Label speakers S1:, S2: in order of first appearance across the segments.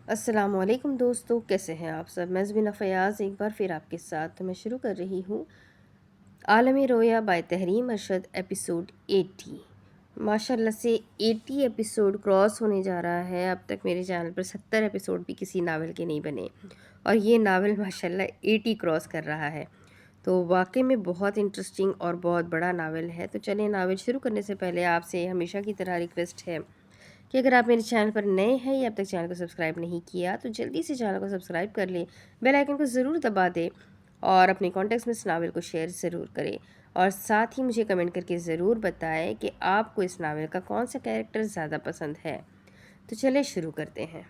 S1: السلام علیکم دوستو، کیسے ہیں آپ سب؟ میں زبینہ فیاض ایک بار پھر آپ کے ساتھ میں شروع کر رہی ہوں عالم رویا بائی تحریم ارشد ایپیسوڈ 80۔ ماشاءاللہ سے 80 ایپیسوڈ کراس ہونے جا رہا ہے۔ اب تک میرے چینل پر 70 ایپیسوڈ بھی کسی ناول کے نہیں بنے اور یہ ناول ماشاءاللہ 80 کراس کر رہا ہے، تو واقعی میں بہت انٹرسٹنگ اور بہت بڑا ناول ہے۔ تو چلیں، ناول شروع کرنے سے پہلے آپ سے ہمیشہ کی طرح ریکویسٹ ہے کہ اگر آپ میرے چینل پر نئے ہیں یا اب تک چینل کو سبسکرائب نہیں کیا تو جلدی سے چینل کو سبسکرائب کر لیں، بیل آئیکن کو ضرور دبا دیں اور اپنے کانٹیکٹس میں اس ناول کو شیئر ضرور کریں، اور ساتھ ہی مجھے کمنٹ کر کے ضرور بتائیں کہ آپ کو اس ناول کا کون سا کیریکٹر زیادہ پسند ہے۔ تو چلیں شروع کرتے ہیں۔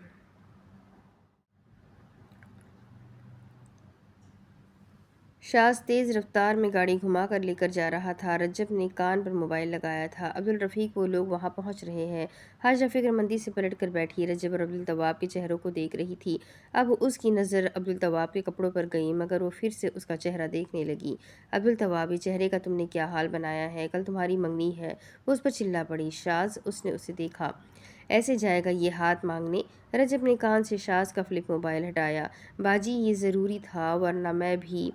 S1: شاز تیز رفتار میں گاڑی گھما کر لے کر جا رہا تھا۔ رجب نے کان پر موبائل لگایا تھا۔ عبدالرفیق وہ لوگ وہاں پہنچ رہے ہیں۔ حاجرہ فکر مندی سے پلٹ کر بیٹھی رجب اور عبدالتواب کے چہروں کو دیکھ رہی تھی۔ اب اس کی نظر عبدالتواب کے کپڑوں پر گئی، مگر وہ پھر سے اس کا چہرہ دیکھنے لگی۔ عبدالتواب، یہ چہرے کا تم نے کیا حال بنایا ہے؟ کل تمہاری منگنی ہے۔ وہ اس پر چلا پڑی۔ شاز، اس نے اسے دیکھا۔ ایسے جائے گا یہ ہاتھ مانگنے؟ رجب نے کان سے شاز کا فلپ موبائل ہٹایا۔ باجی، یہ ضروری تھا، ورنہ میں بھی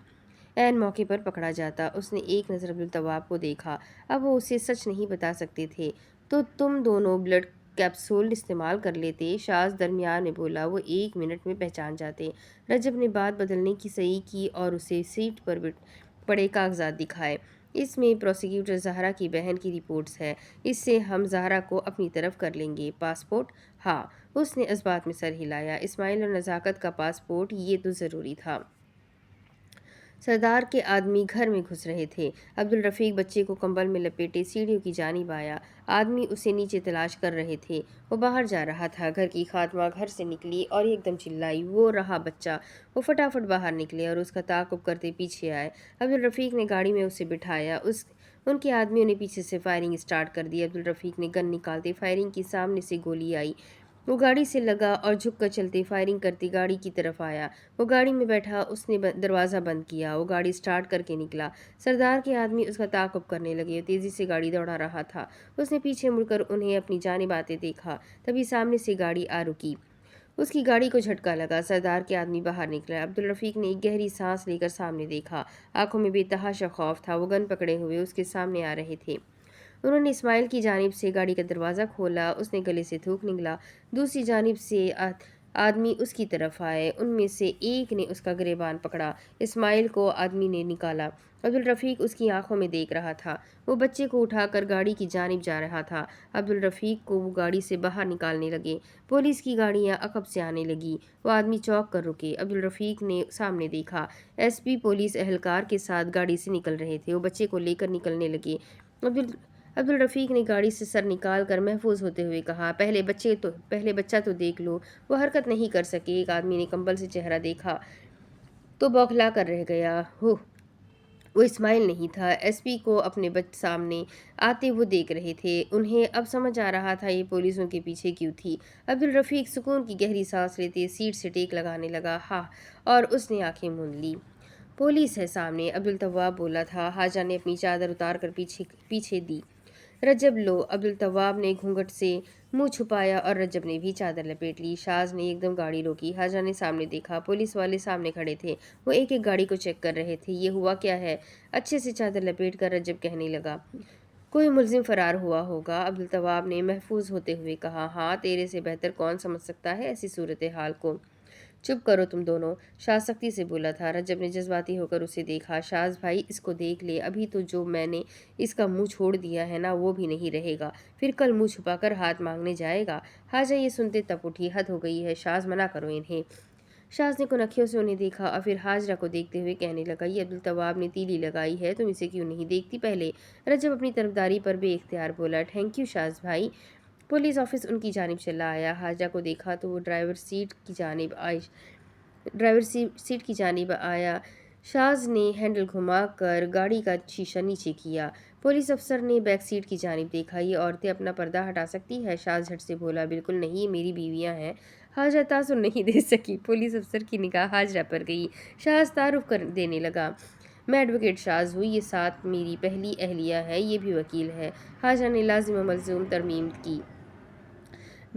S1: عین موقع پر پکڑا جاتا۔ اس نے ایک نظر عبدالتواب کو دیکھا۔ اب وہ اسے سچ نہیں بتا سکتے تھے، تو تم دونوں بلڈ کیپسول استعمال کر لیتے۔ شاز درمیان میں بولا، وہ 1 منٹ میں پہچان جاتے۔ رجب نے بات بدلنے کی صحیح کی اور اسے سیٹ پر پڑے کاغذات دکھائے۔ اس میں پروسیکیوٹر زہرا کی بہن کی رپورٹس ہے، اس سے ہم زہرا کو اپنی طرف کر لیں گے۔ پاسپورٹ؟ ہاں، اس نے اس بات میں سر ہلایا۔ اسماعیل اور نزاکت کا پاسپورٹ، یہ تو ضروری تھا۔ سردار کے آدمی گھر میں گھس رہے تھے۔ عبدالرفیق بچے کو کمبل میں لپیٹے سیڑھیوں کی جانب آیا۔ آدمی اسے نیچے تلاش کر رہے تھے۔ وہ باہر جا رہا تھا۔ گھر کی خاتمہ گھر سے نکلی اور ایک دم چلائی، وہ رہا بچہ! وہ فٹافٹ باہر نکلے اور اس کا تعاقب کرتے پیچھے آئے۔ عبدالرفیق نے گاڑی میں اسے بٹھایا۔ ان کے آدمیوں نے پیچھے سے فائرنگ سٹارٹ کر دی۔ عبدالرفیق نے گن نکالتے فائرنگ کی، سامنے سے گولی آئی۔ وہ گاڑی سے لگا اور جھک کر چلتے فائرنگ کرتی گاڑی کی طرف آیا۔ وہ گاڑی میں بیٹھا، اس نے دروازہ بند کیا۔ وہ گاڑی سٹارٹ کر کے نکلا۔ سردار کے آدمی اس کا تعاقب کرنے لگے۔ تیزی سے گاڑی دوڑا رہا تھا۔ اس نے پیچھے مڑ کر انہیں اپنی جانب آتے دیکھا، تبھی سامنے سے گاڑی آ رکی۔ اس کی گاڑی کو جھٹکا لگا۔ سردار کے آدمی باہر نکلا۔ عبدالرفیق نے ایک گہری سانس لے کر سامنے دیکھا۔ آنکھوں میں بے تحاشا خوف تھا۔ وہ گن پکڑے ہوئے اس کے سامنے آ رہے تھے۔ انہوں نے اسماعیل کی جانب سے گاڑی کا دروازہ کھولا۔ اس نے گلے سے تھوک نگلا۔ دوسری جانب سے آدمی اس کی طرف آئے۔ ان میں سے ایک نے اس کا گریبان پکڑا۔ اسماعیل کو آدمی نے نکالا۔ عبدالرفیق اس کی آنکھوں میں دیکھ رہا تھا۔ وہ بچے کو اٹھا کر گاڑی کی جانب جا رہا تھا۔ عبدالرفیق کو وہ گاڑی سے باہر نکالنے لگے۔ پولیس کی گاڑیاں عقب سے آنے لگیں۔ وہ آدمی چونک کر رکے۔ عبدالرفیق نے سامنے دیکھا۔ ایس پی پولیس اہلکار کے ساتھ گاڑی سے نکل رہے تھے۔ وہ بچے کو لے کر نکلنے لگے۔ عبدالرفیق نے گاڑی سے سر نکال کر محفوظ ہوتے ہوئے کہا، پہلے بچہ تو دیکھ لو۔ وہ حرکت نہیں کر سکے۔ ایک آدمی نے کمبل سے چہرہ دیکھا تو بوکھلا کر رہ گیا۔ وہ اسماعیل نہیں تھا۔ ایس پی کو اپنے سامنے آتے وہ دیکھ رہے تھے۔ انہیں اب سمجھ آ رہا تھا یہ پولیسوں کے پیچھے کیوں تھی۔ عبدالرفیق سکون کی گہری سانس لیتے سیٹ سے ٹیک لگانے لگا۔ ہاں، اور اس نے آنکھیں موند لی۔ پولیس ہے سامنے، عبدالتواب بولا تھا۔ حاجہ نے اپنی چادر اتار کر پیچھے دی۔ رجب لو۔ عبدالتواب نے گھونگھٹ سے منہ چھپایا اور رجب نے بھی چادر لپیٹ لی۔ شاز نے ایک دم گاڑی روکی۔ حاجہ نے سامنے دیکھا۔ پولیس والے سامنے کھڑے تھے۔ وہ ایک ایک گاڑی کو چیک کر رہے تھے۔ یہ ہوا کیا ہے؟ اچھے سے چادر لپیٹ کر رجب کہنے لگا، کوئی ملزم فرار ہوا ہوگا۔ عبدالتواب نے محفوظ ہوتے ہوئے کہا، ہاں، تیرے سے بہتر کون سمجھ سکتا ہے ایسی صورتحال کو۔ چپ کرو تم دونوں، شاز سختی سے بولا تھا۔ رجب نے جذباتی ہو کر اسے دیکھا۔ شاز بھائی، اس کو دیکھ لے، ابھی تو جو میں نے اس کا منہ چھوڑ دیا ہے نا، وہ بھی نہیں رہے گا، پھر کل منہ چھپا کر ہاتھ مانگنے جائے گا۔ حاجہ یہ سنتے تپ اٹھی، حد ہو گئی ہے، شاز منع کرو انہیں۔ شاز نے کنکھیوں سے انہیں دیکھا اور پھر حاجرہ کو دیکھتے ہوئے کہنے لگا، یہ عبدالتواب نے تیلی لگائی ہے، تم اسے کیوں نہیں دیکھتی پہلے؟ رجب اپنی طرفداری پر بے اختیار بولا، تھینک یو شاز بھائی۔ پولیس آفس ان کی جانب چلا آیا۔ حاجرہ کو دیکھا تو وہ ڈرائیور سیٹ کی جانب آیا۔ شاز نے ہینڈل گھما کر گاڑی کا شیشہ نیچے کیا۔ پولیس افسر نے بیک سیٹ کی جانب دیکھا، یہ عورتیں اپنا پردہ ہٹا سکتی ہے؟ شاز جھٹ سے بولا، بالکل نہیں، یہ میری بیویاں ہیں۔ حاجرہ تاثر نہیں دے سکی۔ پولیس افسر کی نگاہ حاجرہ پر گئی۔ شاز تعارف دینے لگا، میں ایڈوکیٹ شاز ہوں، یہ ساتھ میری پہلی اہلیہ ہے، یہ بھی وکیل ہے۔ حاجرہ نے لازم و ملزوم ترمیم کی۔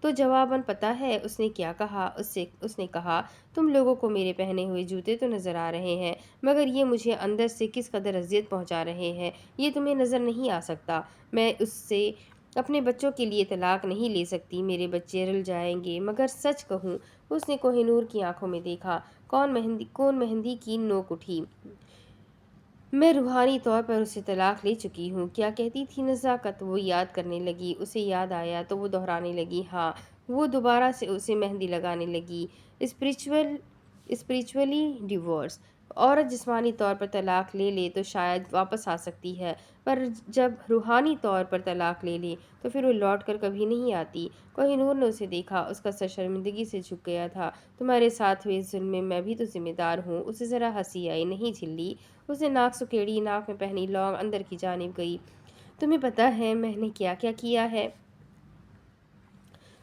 S1: تو جواباً پتہ ہے اس نے کیا کہا؟ اس نے کہا، تم لوگوں کو میرے پہنے ہوئے جوتے تو نظر آ رہے ہیں، مگر یہ مجھے اندر سے کس قدر اذیت پہنچا رہے ہیں یہ تمہیں نظر نہیں آ سکتا۔ میں اس سے اپنے بچوں کے لیے طلاق نہیں لے سکتی، میرے بچے رل جائیں گے۔ مگر سچ کہوں، اس نے کوہ نور کی آنکھوں میں دیکھا، کون مہندی کی نوک اٹھی۔ میں روحانی طور پر اسے طلاق لے چکی ہوں۔ کیا کہتی تھی نزاکت؟ وہ یاد کرنے لگی، اسے یاد آیا تو وہ دہرانے لگی، ہاں۔ وہ دوبارہ سے اسے مہندی لگانے لگی۔ Spiritually divorce. عورت جسمانی طور پر طلاق لے لے تو شاید واپس آ سکتی ہے، پر جب روحانی طور پر طلاق لے لے تو پھر وہ لوٹ کر کبھی نہیں آتی۔ کوہ نور نے اسے دیکھا، اس کا سر شرمندگی سے جھک گیا تھا۔ تمہارے ساتھ ہوئے ظلم میں میں بھی تو ذمہ دار ہوں۔ اسے ذرا ہنسی آئی، نہیں جھلی۔ اس نے ناک سکیڑی، ناک میں پہنی لونگ اندر کی جانب گئی۔ تمہیں پتہ ہے میں نے کیا کیا کیا ہے؟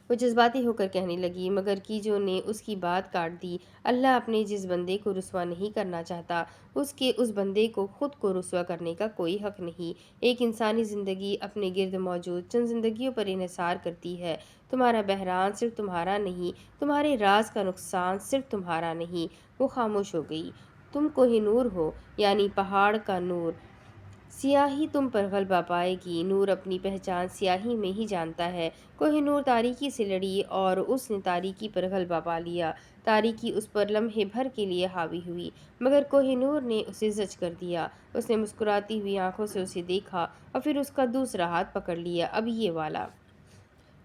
S1: وہ جذباتی ہو کر کہنے لگی، مگر کیجو نے اس کی بات کاٹ دی۔ اللہ اپنے جس بندے کو رسوا نہیں کرنا چاہتا، اس بندے کو خود کو رسوا کرنے کا کوئی حق نہیں۔ ایک انسانی زندگی اپنے گرد موجود چند زندگیوں پر انحصار کرتی ہے۔ تمہارا بحران صرف تمہارا نہیں، تمہارے راز کا نقصان صرف تمہارا نہیں۔ وہ خاموش ہو گئی۔ تم کوہ نور ہو، یعنی پہاڑ کا نور۔ سیاہی تم پر غلبہ پائے گی۔ نور اپنی پہچان سیاہی میں ہی جانتا ہے۔ کوہ نور تاریکی سے لڑی اور اس نے تاریکی پر غلبہ پا لیا۔ تاریکی اس پر لمحے بھر کے لیے حاوی ہوئی، مگر کوہ نور نے اسے زج کر دیا۔ اس نے مسکراتی ہوئی آنکھوں سے اسے دیکھا اور پھر اس کا دوسرا ہاتھ پکڑ لیا، اب یہ والا۔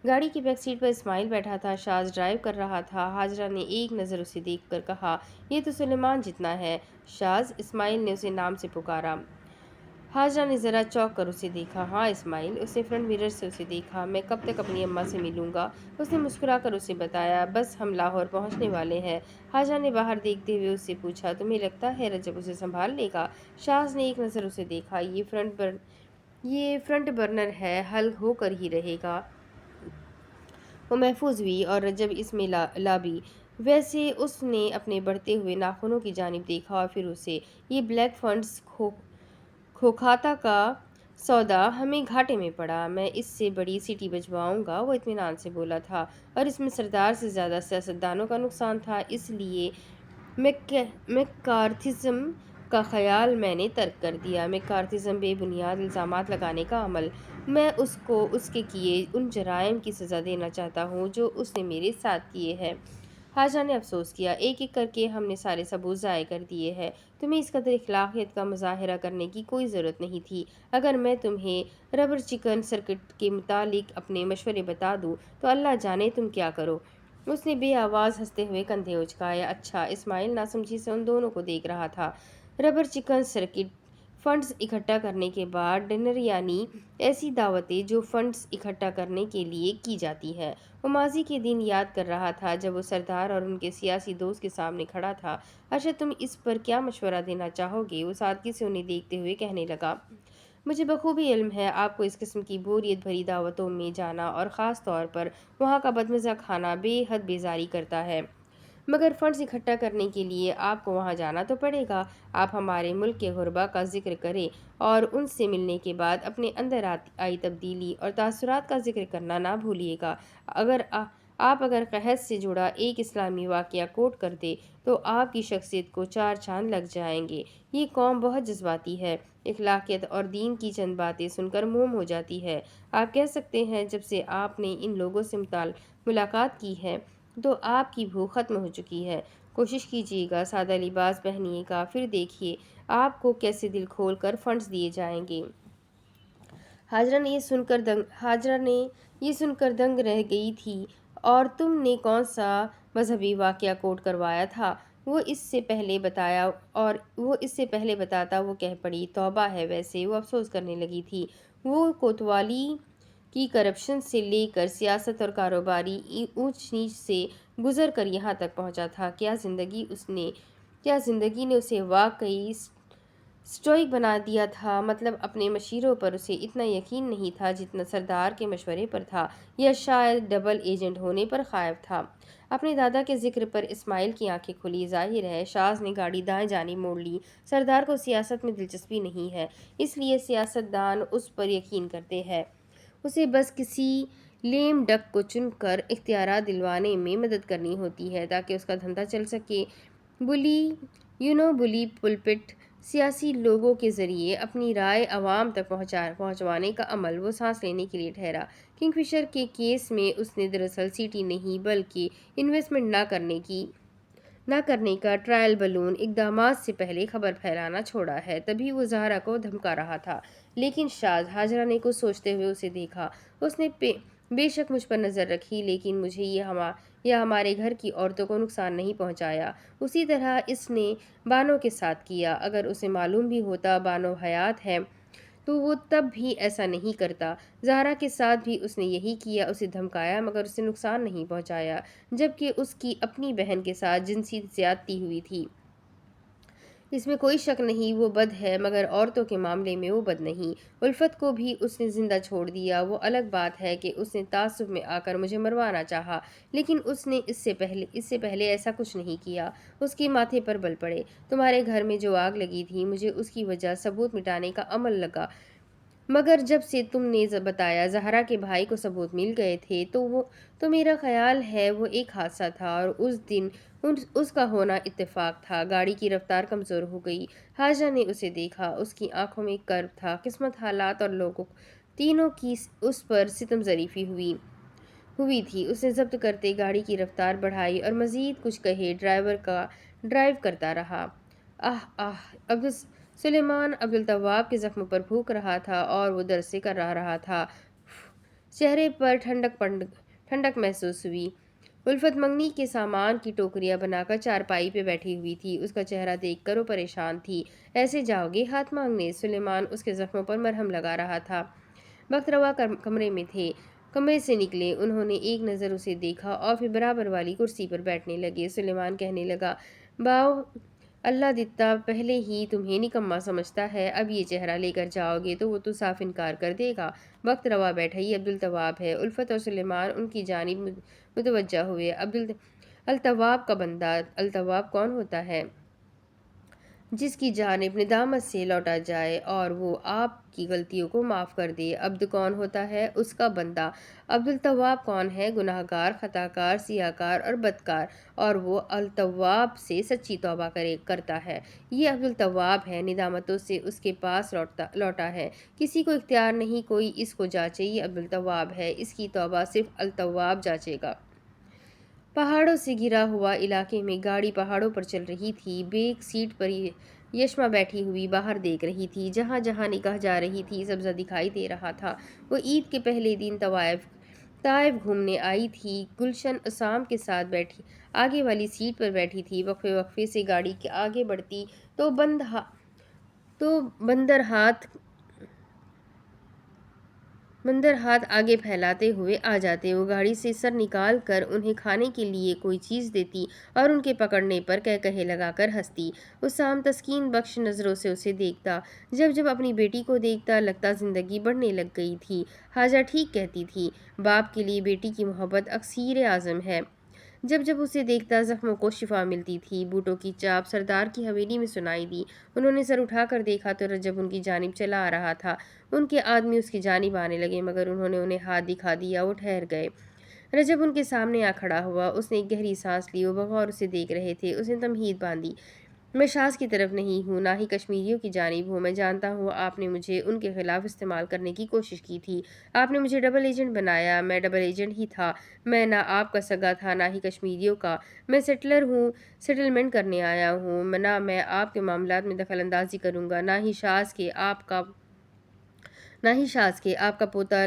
S1: گاڑی کی بیک سیٹ پر اسماعیل بیٹھا تھا، شاز ڈرائیو کر رہا تھا۔ ہاجرہ نے ایک نظر اسے دیکھ کر کہا، یہ تو سلیمان جتنا ہے۔ شاز، اسماعیل نے اسے نام سے پکارا۔ ہاجرہ نے ذرا چونک کر اسے دیکھا۔ ہاں اسماعیل۔ اس نے فرنٹ مرر سے اسے دیکھا۔ میں کب تک اپنی اماں سے ملوں گا؟ اس نے مسکرا کر اسے بتایا، بس ہم لاہور پہنچنے والے ہیں۔ ہاجرہ نے باہر دیکھتے ہوئے اس سے پوچھا، تمہیں لگتا ہے رجب اسے سنبھال لے گا؟ شاز نے ایک نظر اسے دیکھا، یہ فرنٹ برنر ہے، حل ہو کر ہی رہے گا۔ وہ محفوظ ہوئی اور رجب اس میں لا بھی۔ ویسے اس نے اپنے بڑھتے ہوئے ناخنوں کی جانب دیکھا اور پھر اسے، یہ بلیک فنڈز کھوکھاتا کا سودا ہمیں گھاٹے میں پڑا، میں اس سے بڑی سیٹی بجواؤں گا، وہ اطمینان سے بولا تھا، اور اس میں سردار سے زیادہ سیاستدانوں کا نقصان تھا، اس لیے میکارتھزم کا خیال میں نے ترک کر دیا۔ میکارتھزم بے بنیاد الزامات لگانے کا عمل۔ میں اس کو اس کے کیے ان جرائم کی سزا دینا چاہتا ہوں جو اس نے میرے ساتھ کیے ہیں۔ ہاجرہ نے افسوس کیا، ایک ایک کر کے ہم نے سارے ثبوت ضائع کر دیے ہیں۔ تمہیں اس قدر اخلاقیت کا مظاہرہ کرنے کی کوئی ضرورت نہیں تھی۔ اگر میں تمہیں ربر چکن سرکٹ کے متعلق اپنے مشورے بتا دوں تو اللہ جانے تم کیا کرو۔ اس نے بے آواز ہنستے ہوئے کندھے اچکائے۔ اچھا؟ اسماعیل ناسمجھی سے ان دونوں کو دیکھ رہا تھا۔ ربر چکن سرکٹ، فنڈز اکٹھا کرنے کے بعد ڈنر، یعنی ایسی دعوتیں جو فنڈز اکٹھا کرنے کے لیے کی جاتی ہیں۔ وہ ماضی کے دن یاد کر رہا تھا جب وہ سردار اور ان کے سیاسی دوست کے سامنے کھڑا تھا۔ اچھا تم اس پر کیا مشورہ دینا چاہو گے؟ وہ سادگی سے انہیں دیکھتے ہوئے کہنے لگا، مجھے بخوبی علم ہے آپ کو اس قسم کی بوریت بھری دعوتوں میں جانا اور خاص طور پر وہاں کا بدمزہ کھانا بے حد بیزاری کرتا ہے، مگر فنڈز اکٹھا کرنے کے لیے آپ کو وہاں جانا تو پڑے گا۔ آپ ہمارے ملک کے غربا کا ذکر کریں اور ان سے ملنے کے بعد اپنے اندر آئی تبدیلی اور تاثرات کا ذکر کرنا نہ بھولیے گا۔ اگر قحط سے جڑا ایک اسلامی واقعہ کوٹ کر دے تو آپ کی شخصیت کو چار چاند لگ جائیں گے۔ یہ قوم بہت جذباتی ہے، اخلاقیات اور دین کی چند باتیں سن کر موم ہو جاتی ہے۔ آپ کہہ سکتے ہیں جب سے آپ نے ان لوگوں سے ملاقات کی ہے تو آپ کی بھوک ختم ہو چکی ہے۔ کوشش کیجیے گا، سادہ لباس پہنیے گا، پھر دیکھیے آپ کو کیسے دل کھول کر فنڈز دیے جائیں گے۔ ہاجرہ نے یہ سن کر دنگ رہ گئی تھی۔ اور تم نے کون سا مذہبی واقعہ کوٹ کروایا تھا؟ وہ اس سے پہلے بتاتا وہ کہہ پڑی، توبہ ہے ویسے وہ افسوس کرنے لگی تھی۔ وہ کوتوالی کی کرپشن سے لے کر سیاست اور کاروباری اونچ نیچ سے گزر کر یہاں تک پہنچا تھا۔ کیا زندگی نے اسے واقعی سٹوئک بنا دیا تھا؟ مطلب اپنے مشیروں پر اسے اتنا یقین نہیں تھا جتنا سردار کے مشورے پر تھا، یا شاید ڈبل ایجنٹ ہونے پر خائف تھا۔ اپنے دادا کے ذکر پر اسماعیل کی آنکھیں کھلی۔ ظاہر ہے شاز نے گاڑی دائیں جانب موڑ لی۔ سردار کو سیاست میں دلچسپی نہیں ہے، اس لیے سیاست دان اس پر یقین کرتے ہیں، اسے بس کسی لیم ڈک کو چن کر اختیارات دلوانے میں مدد کرنی ہوتی ہے تاکہ اس کا دھندا چل سکے۔ بلی پلپٹ سیاسی لوگوں کے ذریعے اپنی رائے عوام تک پہنچوانے کا عمل وہ سانس لینے کے لیے ٹھہرا۔ کنگ فشر کے کیس میں اس نے دراصل سیٹی نہیں بلکہ انویسٹمنٹ نہ کرنے کا ٹرائل بلون اقدامات سے پہلے خبر پھیلانا چھوڑا ہے۔ تبھی وہ زہرا کو دھمکا رہا تھا، لیکن شاذ ہاجرہ نے کچھ سوچتے ہوئے اسے دیکھا۔ اس نے بے شک مجھ پر نظر رکھی، لیکن مجھے یہ ہمارے گھر کی عورتوں کو نقصان نہیں پہنچایا۔ اسی طرح اس نے بانو کے ساتھ کیا۔ اگر اسے معلوم بھی ہوتا بانو حیات ہے تو وہ تب بھی ایسا نہیں کرتا۔ زہرا کے ساتھ بھی اس نے یہی کیا، اسے دھمکایا مگر اسے نقصان نہیں پہنچایا، جبکہ اس کی اپنی بہن کے ساتھ جنسی زیادتی ہوئی تھی۔ اس میں کوئی شک نہیں وہ بد ہے، مگر عورتوں کے معاملے میں وہ بد نہیں۔ الفت کو بھی اس نے زندہ چھوڑ دیا۔ وہ الگ بات ہے کہ اس نے تعصب میں آ کر مجھے مروانا چاہا، لیکن اس نے اس سے پہلے ایسا کچھ نہیں کیا۔ اس کے ماتھے پر بل پڑے۔ تمہارے گھر میں جو آگ لگی تھی، مجھے اس کی وجہ ثبوت مٹانے کا عمل لگا، مگر جب سے تم نے بتایا زہرا کے بھائی کو ثبوت مل گئے تھے تو میرا خیال ہے وہ ایک حادثہ تھا اور اس دن اس کا ہونا اتفاق تھا۔ گاڑی کی رفتار کمزور ہو گئی۔ حاجہ نے اسے دیکھا۔ اس کی آنکھوں میں کرب تھا۔ قسمت، حالات اور لوگوں تینوں کی اس پر ستم ظریفی ہوئی تھی۔ اس نے ضبط کرتے گاڑی کی رفتار بڑھائی اور مزید کچھ کہے ڈرائیو کرتا رہا۔ سلیمان عبدالتواب کے زخم پر پھونک رہا تھا اور وہ درد سے کر رہا تھا۔ چہرے پر ٹھنڈک محسوس ہوئی۔ الفت منگنی کے سامان کی ٹوکریاں بنا کر چارپائی پہ بیٹھی ہوئی تھی۔ اس کا چہرہ دیکھ کر وہ پریشان تھی۔ ایسے جاؤ گے ہاتھ مانگنے؟ سلیمان اس کے زخموں پر مرہم لگا رہا تھا۔ بخت روا کمرے میں تھے۔ کمرے سے نکلے، انہوں نے ایک نظر اسے دیکھا اور پھر برابر والی کرسی پر بیٹھنے لگے۔ سلیمان کہنے لگا، باؤ، اللہ دتا پہلے ہی تمہیں نکما سمجھتا ہے، اب یہ چہرہ لے کر جاؤ گے تو وہ تو صاف انکار کر دے گا۔ بخت روا بیٹھا یہ عبدالتواب ہے۔ الفت اور سلیمان ان کی جانب متوجہ ہوئے۔ التواب کا بندہ۔ التواب کون ہوتا ہے؟ جس کی جانب ندامت سے لوٹا جائے اور وہ آپ کی غلطیوں کو معاف کر دے۔ عبد کون ہوتا ہے؟ اس کا بندہ۔ عبدالتواب کون ہے؟ گناہگار، خطاکار، سیاہکار اور بدکار، اور وہ التواب سے سچی توبہ کرتا ہے۔ یہ عبدالتواب ہے، ندامتوں سے اس کے پاس لوٹا ہے۔ کسی کو اختیار نہیں کوئی اس کو جانچے، یہ عبدالتواب ہے، اس کی توبہ صرف التواب جانچے گا۔ پہاڑوں سے گھرا ہوا علاقے میں گاڑی پہاڑوں پر چل رہی تھی۔ بیک سیٹ پر یشما بیٹھی ہوئی باہر دیکھ رہی تھی۔ جہاں جہاں نگاہ جا رہی تھی سبزہ دکھائی دے رہا تھا۔ وہ عید کے پہلے دن طائف گھومنے آئی تھی۔ گلشن عصام کے ساتھ آگے والی سیٹ پر بیٹھی تھی۔ وقفے وقفے سے گاڑی آگے بڑھتی تو بندر ہاتھ آگے پھیلاتے ہوئے آ جاتے۔ وہ گاڑی سے سر نکال کر انہیں کھانے کے لیے کوئی چیز دیتی اور ان کے پکڑنے پر کہے لگا کر ہنستی۔ عصام تسکین بخش نظروں سے اسے دیکھتا۔ جب اپنی بیٹی کو دیکھتا لگتا زندگی بڑھنے لگ گئی تھی۔ حاجہ ٹھیک کہتی تھی، باپ کے لیے بیٹی کی محبت اکسیر اعظم ہے۔ جب اسے دیکھتا زخموں کو شفا ملتی تھی۔ بوٹوں کی چاپ سردار کی حویلی میں سنائی دی۔ انہوں نے سر اٹھا کر دیکھا تو رجب ان کی جانب چلا آ رہا تھا۔ ان کے آدمی اس کی جانب آنے لگے مگر انہوں نے انہیں ہاتھ دکھا دیا۔ وہ ٹھہر گئے۔ رجب ان کے سامنے آ کھڑا ہوا۔ اس نے ایک گہری سانس لی۔ وہ بغور اسے دیکھ رہے تھے۔ اس نے تمہید باندھی، میں شاذ کی طرف نہیں ہوں، نہ ہی کشمیریوں کی جانب ہوں۔ میں جانتا ہوں آپ نے مجھے ان کے خلاف استعمال کرنے کی کوشش کی تھی۔ آپ نے مجھے ڈبل ایجنٹ بنایا۔ میں ڈبل ایجنٹ ہی تھا۔ میں نہ آپ کا سگا تھا نہ ہی کشمیریوں کا۔ میں سیٹلر ہوں، سیٹلمنٹ کرنے آیا ہوں۔ نہ میں آپ کے معاملات میں دخل اندازی کروں گا، نہ ہی شاذ کے آپ کا پوتا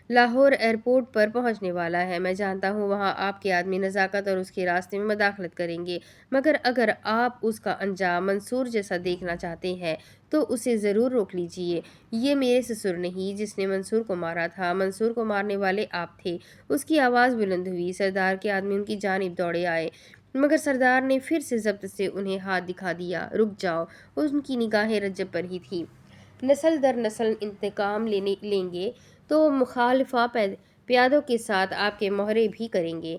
S1: لاہور ایئرپورٹ پر پہنچنے والا ہے۔ میں جانتا ہوں وہاں آپ کے آدمی نزاکت اور اس کے راستے میں مداخلت کریں گے، مگر اگر آپ اس کا انجام منصور جیسا دیکھنا چاہتے ہیں تو اسے ضرور روک لیجئے۔ یہ میرے سسر نہیں جس نے منصور کو مارا تھا، منصور کو مارنے والے آپ تھے۔ اس کی آواز بلند ہوئی۔ سردار کے آدمی ان کی جانب دوڑے آئے مگر سردار نے پھر سے ضبط سے انہیں ہاتھ دکھا دیا۔ رک جاؤ۔ ان کی نگاہیں رجب پر ہی تھیں۔ نسل در نسل انتقام لیں گے تو مخالفہ پیادوں کے ساتھ آپ کے مہرے بھی کریں گے۔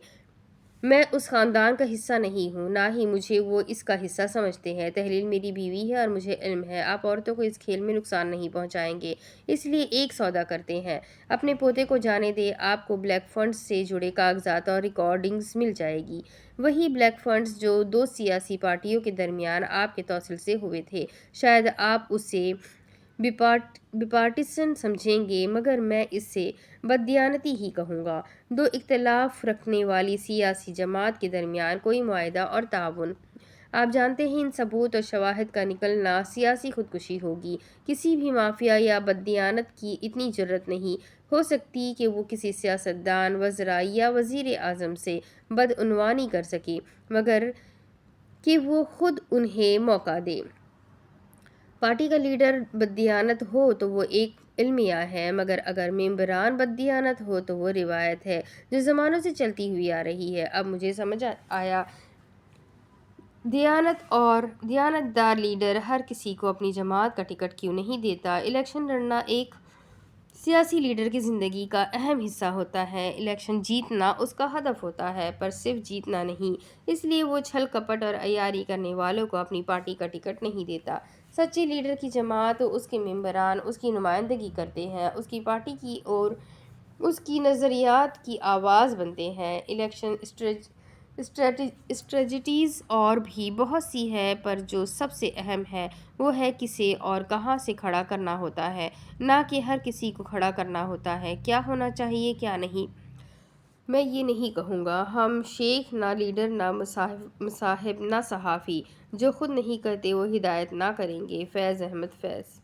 S1: میں اس خاندان کا حصہ نہیں ہوں، نہ ہی مجھے وہ اس کا حصہ سمجھتے ہیں۔ تحلیل میری بیوی ہے اور مجھے علم ہے، آپ عورتوں کو اس کھیل میں نقصان نہیں پہنچائیں گے، اس لیے ایک سودا کرتے ہیں۔ اپنے پوتے کو جانے دیں، آپ کو بلیک فنڈز سے جڑے کاغذات اور ریکارڈنگز مل جائے گی۔ وہی بلیک فنڈز جو دو سیاسی پارٹیوں کے درمیان آپ کے توسل سے ہوئے تھے۔ شاید آپ اسے بپارٹیسن سمجھیں گے، مگر میں اسے بددیانتی ہی کہوں گا۔ دو اختلاف رکھنے والی سیاسی جماعت کے درمیان کوئی معاہدہ اور تعاون۔ آپ جانتے ہیں ان ثبوت اور شواہد کا نکلنا سیاسی خودکشی ہوگی۔ کسی بھی مافیا یا بددیانت کی اتنی جرأت نہیں ہو سکتی کہ وہ کسی سیاستدان، وزراء یا وزیر اعظم سے بدعنوانی کر سکے، مگر کہ وہ خود انہیں موقع دے۔ پارٹی کا لیڈر بددیانت ہو تو وہ ایک المیہ ہے، مگر اگر ممبران بددیانت ہو تو وہ روایت ہے جو زمانوں سے چلتی ہوئی آ رہی ہے۔ اب مجھے سمجھ آیا دیانت دار لیڈر ہر کسی کو اپنی جماعت کا ٹکٹ کیوں نہیں دیتا۔ الیکشن لڑنا ایک سیاسی لیڈر کی زندگی کا اہم حصہ ہوتا ہے۔ الیکشن جیتنا اس کا ہدف ہوتا ہے، پر صرف جیتنا نہیں۔ اس لیے وہ چھل کپٹ اور عیاری کرنے والوں کو اپنی پارٹی کا ٹکٹ نہیں دیتا۔ سچے لیڈر کی جماعت، اس کے ممبران اس کی نمائندگی کرتے ہیں، اس کی پارٹی کی اور اس کی نظریات کی آواز بنتے ہیں۔ الیکشن اسٹریٹجیز اور بھی بہت سی ہے، پر جو سب سے اہم ہے وہ ہے کسے اور کہاں سے کھڑا کرنا ہوتا ہے، نہ کہ ہر کسی کو کھڑا کرنا ہوتا ہے۔ کیا ہونا چاہیے، کیا نہیں، میں یہ نہیں کہوں گا۔ ہم شیخ نہ لیڈر، نہ مصاحب، نہ صحافی۔ جو خود نہیں کرتے وہ ہدایت نہ کریں گے۔ فیض احمد فیض۔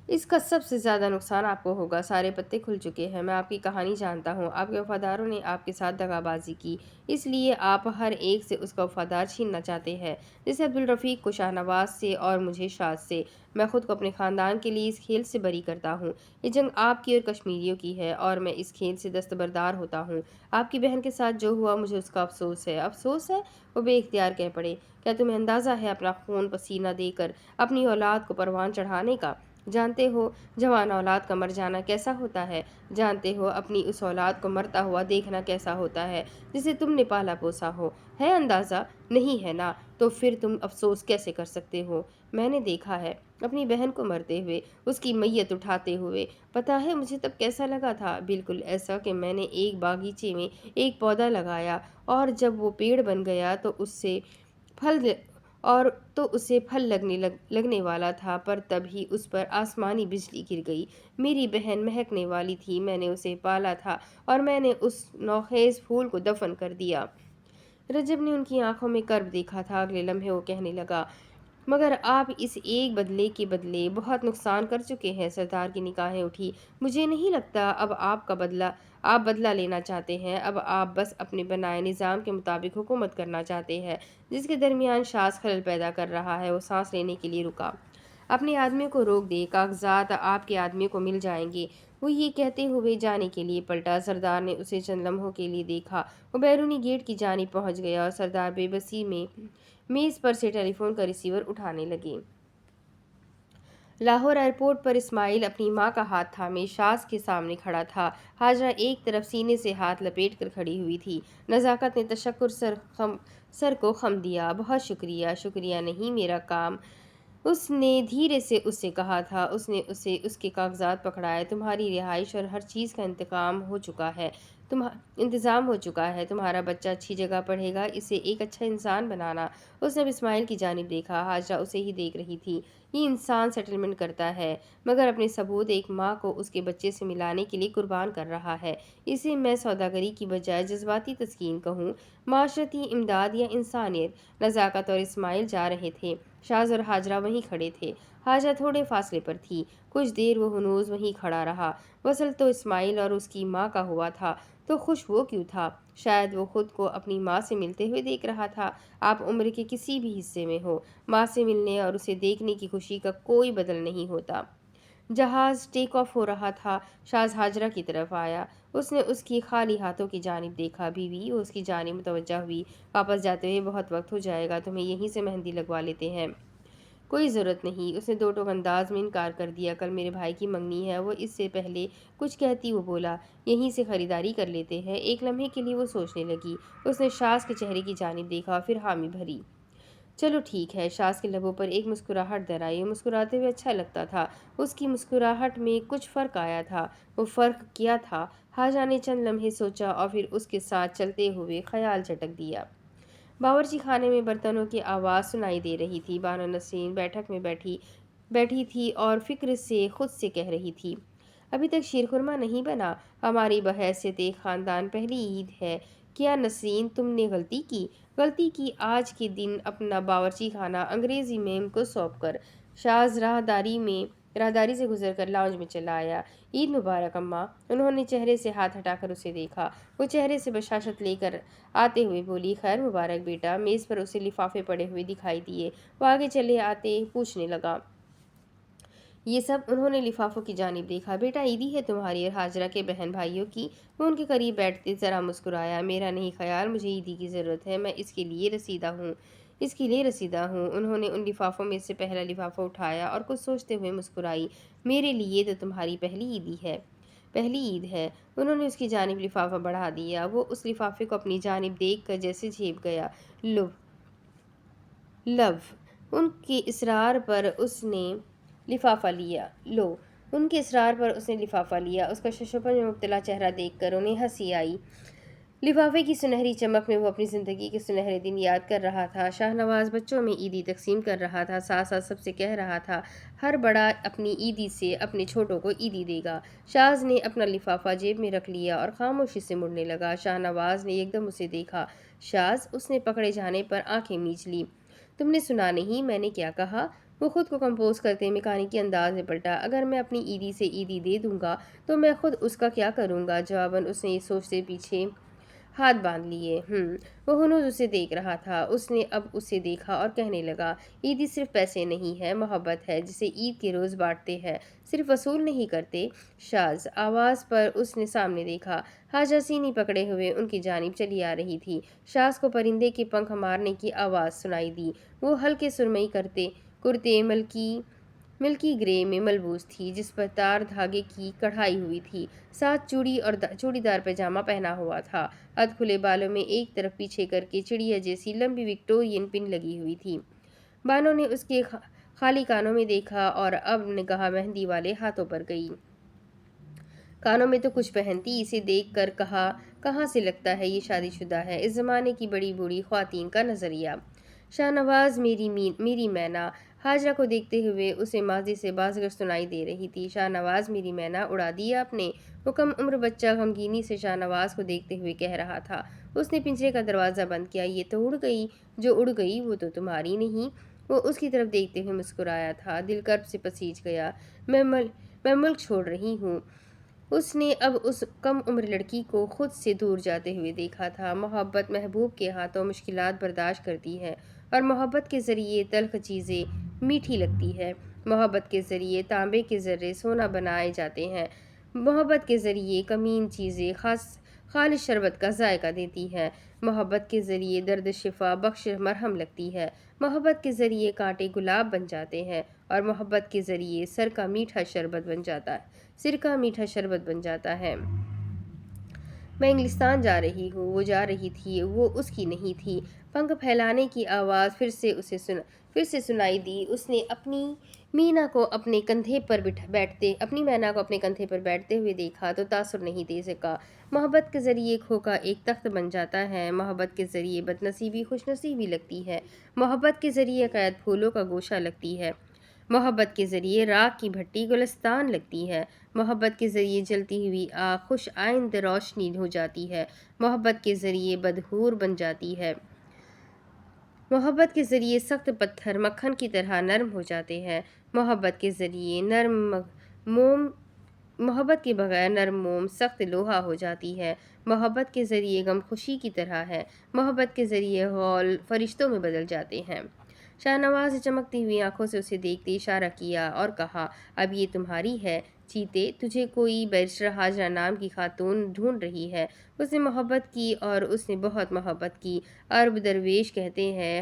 S1: اس کا سب سے زیادہ نقصان آپ کو ہوگا۔ سارے پتے کھل چکے ہیں، میں آپ کی کہانی جانتا ہوں۔ آپ کے وفاداروں نے آپ کے ساتھ دغا بازی کی، اس لیے آپ ہر ایک سے اس کا وفادار چھیننا چاہتے ہیں، جیسے عبدالرفیق کو شاہ نواز سے اور مجھے شاذ سے۔ میں خود کو اپنے خاندان کے لیے اس کھیل سے بری کرتا ہوں۔ یہ جنگ آپ کی اور کشمیریوں کی ہے، اور میں اس کھیل سے دستبردار ہوتا ہوں۔ آپ کی بہن کے ساتھ جو ہوا مجھے اس کا افسوس ہے۔ افسوس ہے؟ وہ بے اختیار کہہ پڑے۔ کیا تمہیں اندازہ ہے اپنا خون پسینہ دے کر اپنی اولاد کو پروان چڑھانے کا؟ جانتے ہو جوان اولاد کا مر جانا کیسا ہوتا ہے؟ جانتے ہو اپنی اس اولاد کو مرتا ہوا دیکھنا کیسا ہوتا ہے جسے تم نے پالا پوسا ہو؟ ہے اندازہ؟ نہیں ہے نا، تو پھر تم افسوس کیسے کر سکتے ہو؟ میں نے دیکھا ہے اپنی بہن کو مرتے ہوئے، اس کی میت اٹھاتے ہوئے۔ پتہ ہے مجھے تب کیسا لگا تھا؟ بالکل ایسا کہ میں نے ایک باغیچے میں ایک پودا لگایا، اور جب وہ پیڑ بن گیا تو اسے پھل لگنے والا تھا، پر تب ہی اس پر آسمانی بجلی گر گئی۔ میری بہن مہکنے والی تھی، میں نے اسے پالا تھا، اور میں نے اس نوخیز پھول کو دفن کر دیا۔ رجب نے ان کی آنکھوں میں کرب دیکھا تھا۔ اگلے لمحے وہ کہنے لگا، مگر آپ اس ایک بدلے کے بدلے بہت نقصان کر چکے ہیں۔ سردار کی نگاہیں اٹھی۔ مجھے نہیں لگتا اب آپ بدلہ لینا چاہتے ہیں۔ اب آپ بس اپنے بنائے نظام کے مطابق حکومت کرنا چاہتے ہیں، جس کے درمیان شاذ خلل پیدا کر رہا ہے۔ وہ سانس لینے کے لیے رکا۔ اپنے آدمیوں کو روک دے، کاغذات آپ کے آدمیوں کو مل جائیں گے۔ وہ یہ کہتے ہوئے جانے کے لیے پلٹا۔ سردار نے اسے چند لمحوں کے لیے دیکھا۔ وہ بیرونی گیٹ کی جانب پہنچ گیا، اور سردار بے بسی میں میز پر سے ٹیلی فون کا ریسیور اٹھانے لگے۔ لاہور ایئرپورٹ پر اسماعیل اپنی ماں کا ہاتھ تھامے شاذ کے سامنے کھڑا تھا۔ ہاجرہ ایک طرف سینے سے ہاتھ لپیٹ کر کھڑی ہوئی تھی۔ نزاکت نے تشکر سر کو خم دیا۔ بہت شکریہ۔ شکریہ نہیں، میرا کام، اس نے دھیرے سے اس سے کہا تھا۔ اس نے اسے اس کے کاغذات پکڑائے۔ تمہاری رہائش اور ہر چیز کا انتظام ہو چکا ہے۔ تمہارا بچہ اچھی جگہ پڑھے گا، اسے ایک اچھا انسان بنانا۔ اس نے اب اسماعیل کی جانب دیکھا۔ ہاجرہ اسے ہی دیکھ رہی تھی۔ یہ انسان سیٹلمنٹ کرتا ہے، مگر اپنے ثبوت ایک ماں کو اس کے بچے سے ملانے کے لیے قربان کر رہا ہے۔ اسے میں سوداگری کی بجائے جذباتی تسکین کہوں، معاشرتی امداد یا انسانیت۔ نزاکت اور اسماعیل جا رہے تھے۔ شاذ اور ہاجرہ وہیں کھڑے تھے۔ ہاجرہ تھوڑے فاصلے پر تھی۔ کچھ دیر وہ ہنوز وہیں کھڑا رہا۔ وصل تو اسماعیل اور اس کی ماں کا ہوا تھا، تو خوش وہ کیوں تھا؟ شاید وہ خود کو اپنی ماں سے ملتے ہوئے دیکھ رہا تھا۔ آپ عمر کے کسی بھی حصے میں ہو، ماں سے ملنے اور اسے دیکھنے کی خوشی کا کوئی بدل نہیں ہوتا۔ جہاز ٹیک آف ہو رہا تھا۔ شاذ ہاجرہ کی طرف آیا۔ اس نے اس کی خالی ہاتھوں کی جانب دیکھا۔ بیوی، وہ اس کی جانب متوجہ ہوئی۔ واپس جاتے ہوئے بہت وقت ہو جائے گا، تمہیں یہیں سے مہندی لگوا لیتے ہیں۔ کوئی ضرورت نہیں، اس نے دو ٹوک انداز میں انکار کر دیا۔ کل میرے بھائی کی منگنی ہے، وہ اس سے پہلے کچھ کہتی وہ بولا، یہیں سے خریداری کر لیتے ہیں۔ ایک لمحے کے لیے وہ سوچنے لگی۔ اس نے شاز کے چہرے کی جانب دیکھا، پھر حامی بھری۔ چلو ٹھیک ہے۔ شاز کے لبوں پر ایک مسکراہٹ در آئی۔ مسکراتے ہوئے اچھا لگتا تھا۔ اس کی مسکراہٹ میں کچھ فرق آیا تھا۔ وہ فرق کیا تھا؟ حاجہ نے چند لمحے سوچا اور پھر اس کے ساتھ چلتے ہوئے خیال چٹک دیا۔ باورچی خانے میں برتنوں کی آواز سنائی دے رہی تھی۔ بانو نسرین بیٹھک میں بیٹھی تھی اور فکر سے خود سے کہہ رہی تھی، ابھی تک شیر خورما نہیں بنا۔ ہماری بحیثیت ایک خاندان پہلی عید ہے۔ کیا نسرین تم نے غلطی کی آج کے دن اپنا باورچی خانہ انگریزی میم کو سونپ کر؟ شاز راہداری سے گزر کر لاؤنج میں چلا آیا۔ عید مبارک اماں۔ انہوں نے چہرے سے ہاتھ ہٹا کر اسے دیکھا۔ وہ چہرے سے بشاشت لے کر آتے ہوئے بولی، خیر مبارک بیٹا۔ میز پر اسے لفافے پڑے ہوئے دکھائی دیے۔ وہ آگے چلے آتے پوچھنے لگا، یہ سب؟ انہوں نے لفافوں کی جانب دیکھا۔ بیٹا عیدی ہے تمہاری اور حاجرہ کے بہن بھائیوں کی؟ وہ ان کے قریب بیٹھتے ذرا مسکرایا۔ میرا نہیں خیال مجھے عیدی کی ضرورت ہے، میں اس کے لیے رسیدہ ہوں۔ انہوں نے ان لفافوں میں سے پہلا لفافہ اٹھایا اور کچھ سوچتے ہوئے مسکرائی۔ میرے لیے تو تمہاری پہلی عید ہے۔ انہوں نے اس کی جانب لفافہ بڑھا دیا۔ وہ اس لفافے کو اپنی جانب دیکھ کر جیسے جھیپ گیا۔ لو، ان کے اصرار پر اس نے لفافہ لیا۔ اس کا ششوپن میں مبتلا چہرہ دیکھ کر انہیں ہنسی آئی۔ لفافے کی سنہری چمک میں وہ اپنی زندگی کے سنہرے دن یاد کر رہا تھا۔ شاہ نواز بچوں میں عیدی تقسیم کر رہا تھا، ساتھ ساتھ سب سے کہہ رہا تھا، ہر بڑا اپنی عیدی سے اپنے چھوٹوں کو عیدی دے گا۔ شاز نے اپنا لفافہ جیب میں رکھ لیا اور خاموشی سے مڑنے لگا۔ شاہ نواز نے یکدم اسے دیکھا۔ شاز، اس نے پکڑے جانے پر آنکھیں میچ لی۔ تم نے سنا نہیں میں نے کیا کہا؟ وہ خود کو کمپوز کرتے میکانیکی انداز میں پلٹا۔ اگر میں اپنی عیدی سے عیدی دے دوں گا تو میں خود اس کا کیا کروں گا؟ جواباً اس نے یہ سوچتے پیچھے ہاتھ باندھ لیے۔ وہ ہنوز اسے دیکھ رہا تھا۔ اس نے اب اسے دیکھا اور کہنے لگا، عیدی صرف پیسے نہیں ہے، محبت ہے جسے عید کے روز بانٹتے ہیں، صرف وصول نہیں کرتے۔ شاز، آواز پر اس نے سامنے دیکھا۔ حاجہ سینی پکڑے ہوئے ان کی جانب چلی آ رہی تھی۔ شاز کو پرندے کے پنکھ مارنے کی آواز سنائی دی۔ وہ ہلکے سرمئی کرتے ملکی گرے میں ملبوس تھی، جس پر تار دھاگے کی کڑھائی ہوئی تھی، ساتھ چوڑی دار پائجامہ پہنا ہوا تھا۔ ادھ کھلے بالوں میں ایک طرف پیچھے کر کے چڑیا جیسی لمبی وکٹورین پن لگی ہوئی تھی۔ بانو نے اس کے خالی کانوں میں دیکھا اور اب نگاہ مہندی والے ہاتھوں پر گئی۔ کانوں میں تو کچھ پہنتی، اسے دیکھ کر کہاں سے لگتا ہے یہ شادی شدہ ہے۔ اس زمانے کی بڑی بوڑھی خواتین کا نظریہ۔ شاہ نواز، میری مینا۔ حاجرہ کو دیکھتے ہوئے اسے ماضی سے بازگشت سنائی دے رہی تھی۔ شاہ نواز، میری مینا اڑا دیا آپ نے؟ وہ کم عمر بچہ غمگینی سے شاہ نواز کو دیکھتے ہوئے کہہ رہا تھا۔ اس نے پنجرے کا دروازہ بند کیا۔ یہ تو اڑ گئی، جو اڑ گئی وہ تو تمہاری نہیں۔ وہ اس کی طرف دیکھتے ہوئے مسکرایا تھا۔ دل کرب سے پسیج گیا۔ میں ملک چھوڑ رہی ہوں۔ اس نے اب اس کم عمر لڑکی کو خود سے دور جاتے ہوئے دیکھا تھا۔ محبت محبوب کے ہاتھوں مشکلات برداشت کرتی ہے اور محبت کے ذریعے تلخ چیزیں میٹھی لگتی ہے۔ محبت کے ذریعے تانبے کے ذرے سونا بنائے جاتے ہیں۔ محبت کے ذریعے کمین چیزیں خالص شربت کا ذائقہ دیتی ہیں۔ محبت کے ذریعے درد شفا بخش مرہم لگتی ہے۔ محبت کے ذریعے کانٹے گلاب بن جاتے ہیں اور محبت کے ذریعے سرکہ میٹھا شربت بن جاتا ہے۔ میں انگلستان جا رہی ہوں۔ وہ جا رہی تھی، وہ اس کی نہیں تھی۔ پنکھ پھیلانے کی آواز پھر سے سنائی دی۔ اس نے اپنی مینا کو اپنے کندھے پر بیٹھتے ہوئے دیکھا تو تاثر نہیں دے سکا۔ محبت کے ذریعے کھوکا ایک تخت بن جاتا ہے۔ محبت کے ذریعے بد نصیبی خوش نصیبی لگتی ہے۔ محبت کے ذریعے قید پھولوں کا گوشہ لگتی ہے۔ محبت کے ذریعے راکھ کی بھٹی گلستان لگتی ہے۔ محبت کے ذریعے جلتی ہوئی آگ خوش آئند روشنی ہو جاتی ہے۔ محبت کے ذریعے بدحور بن جاتی ہے۔ محبت کے ذریعے سخت پتھر مکھن کی طرح نرم ہو جاتے ہیں۔ محبت کے ذریعے محبت کے بغیر نرم موم سخت لوہا ہو جاتی ہے۔ محبت کے ذریعے غم خوشی کی طرح ہے۔ محبت کے ذریعے غول فرشتوں میں بدل جاتے ہیں۔ شاہ نواز نے چمکتی ہوئی آنکھوں سے اسے دیکھتے اشارہ کیا اور کہا، اب یہ تمہاری ہے چیتے، تجھے کوئی بیرسٹر حاجرہ نام کی خاتون ڈھونڈ رہی ہے۔ اس نے محبت کی اور اس نے بہت محبت کی۔ عرب درویش کہتے ہیں،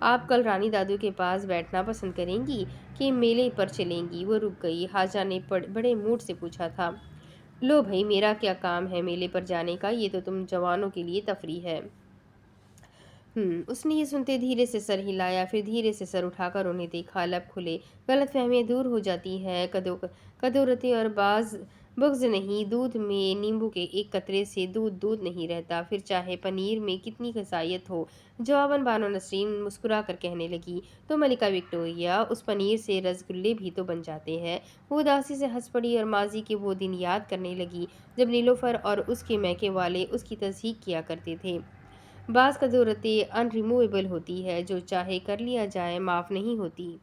S1: آپ کل رانی دادو کے پاس بیٹھنا پسند کریں گی کہ میلے پر چلیں گی؟ وہ رک گئی۔ حاجہ نے بڑے موڈ سے پوچھا تھا۔ لو بھائی، میرا کیا کام ہے میلے پر جانے کا؟ یہ تو تم جوانوں کے لیے تفریح ہے۔ اس نے یہ سنتے دھیرے سے سر ہلایا، پھر دھیرے سے سر اٹھا کر انہیں دیکھا۔ لب کھلے۔ غلط فہمیاں دور ہو جاتی ہیں۔ کدورتی اور بغض نہیں۔ دودھ میں نیمبو کے ایک قطرے سے دودھ نہیں رہتا، پھر چاہے پنیر میں کتنی غذائیت ہو۔ جواباً بانو نسرین مسکرا کر کہنے لگی، تو ملکہ وکٹوریہ، اس پنیر سے رس گلے بھی تو بن جاتے ہیں۔ وہ اداسی سے ہنس پڑی اور ماضی کے وہ دن یاد کرنے لگی جب نیلوفر اور اس کے میکے والے اس کی تصدیق کیا کرتے تھے۔ بعض قدورتیں ان ریموویبل ہوتی ہے، جو چاہے کر لیا جائے معاف نہیں ہوتی۔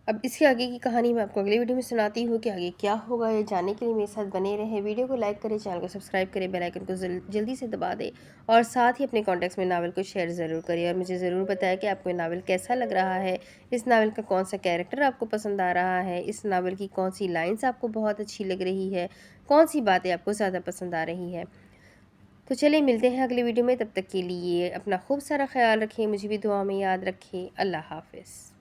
S1: اب اس کے آگے کی کہانی میں آپ کو اگلی ویڈیو میں سناتی ہوں کہ آگے کیا ہوگا۔ یہ جاننے کے لیے میرے ساتھ بنے رہیں۔ ویڈیو کو لائک کریں، چینل کو سبسکرائب کریں، بیل آئیکن کو جلدی سے دبا دیں اور ساتھ ہی اپنے کانٹیکٹس میں ناول کو شیئر ضرور کریں، اور مجھے ضرور بتائیں کہ آپ کو یہ ناول کیسا لگ رہا ہے۔ اس ناول کا کون سا کیریکٹر آپ کو پسند آ رہا ہے؟ اس ناول کی کون سی لائنز آپ کو بہت اچھی لگ رہی ہے؟ کون سی باتیں آپ کو زیادہ پسند آ رہی ہے؟ تو چلیں ملتے ہیں اگلی ویڈیو میں۔ تب تک کے لیے اپنا خوب سارا خیال رکھیں، مجھے بھی دعا میں یاد رکھیں۔ اللہ حافظ۔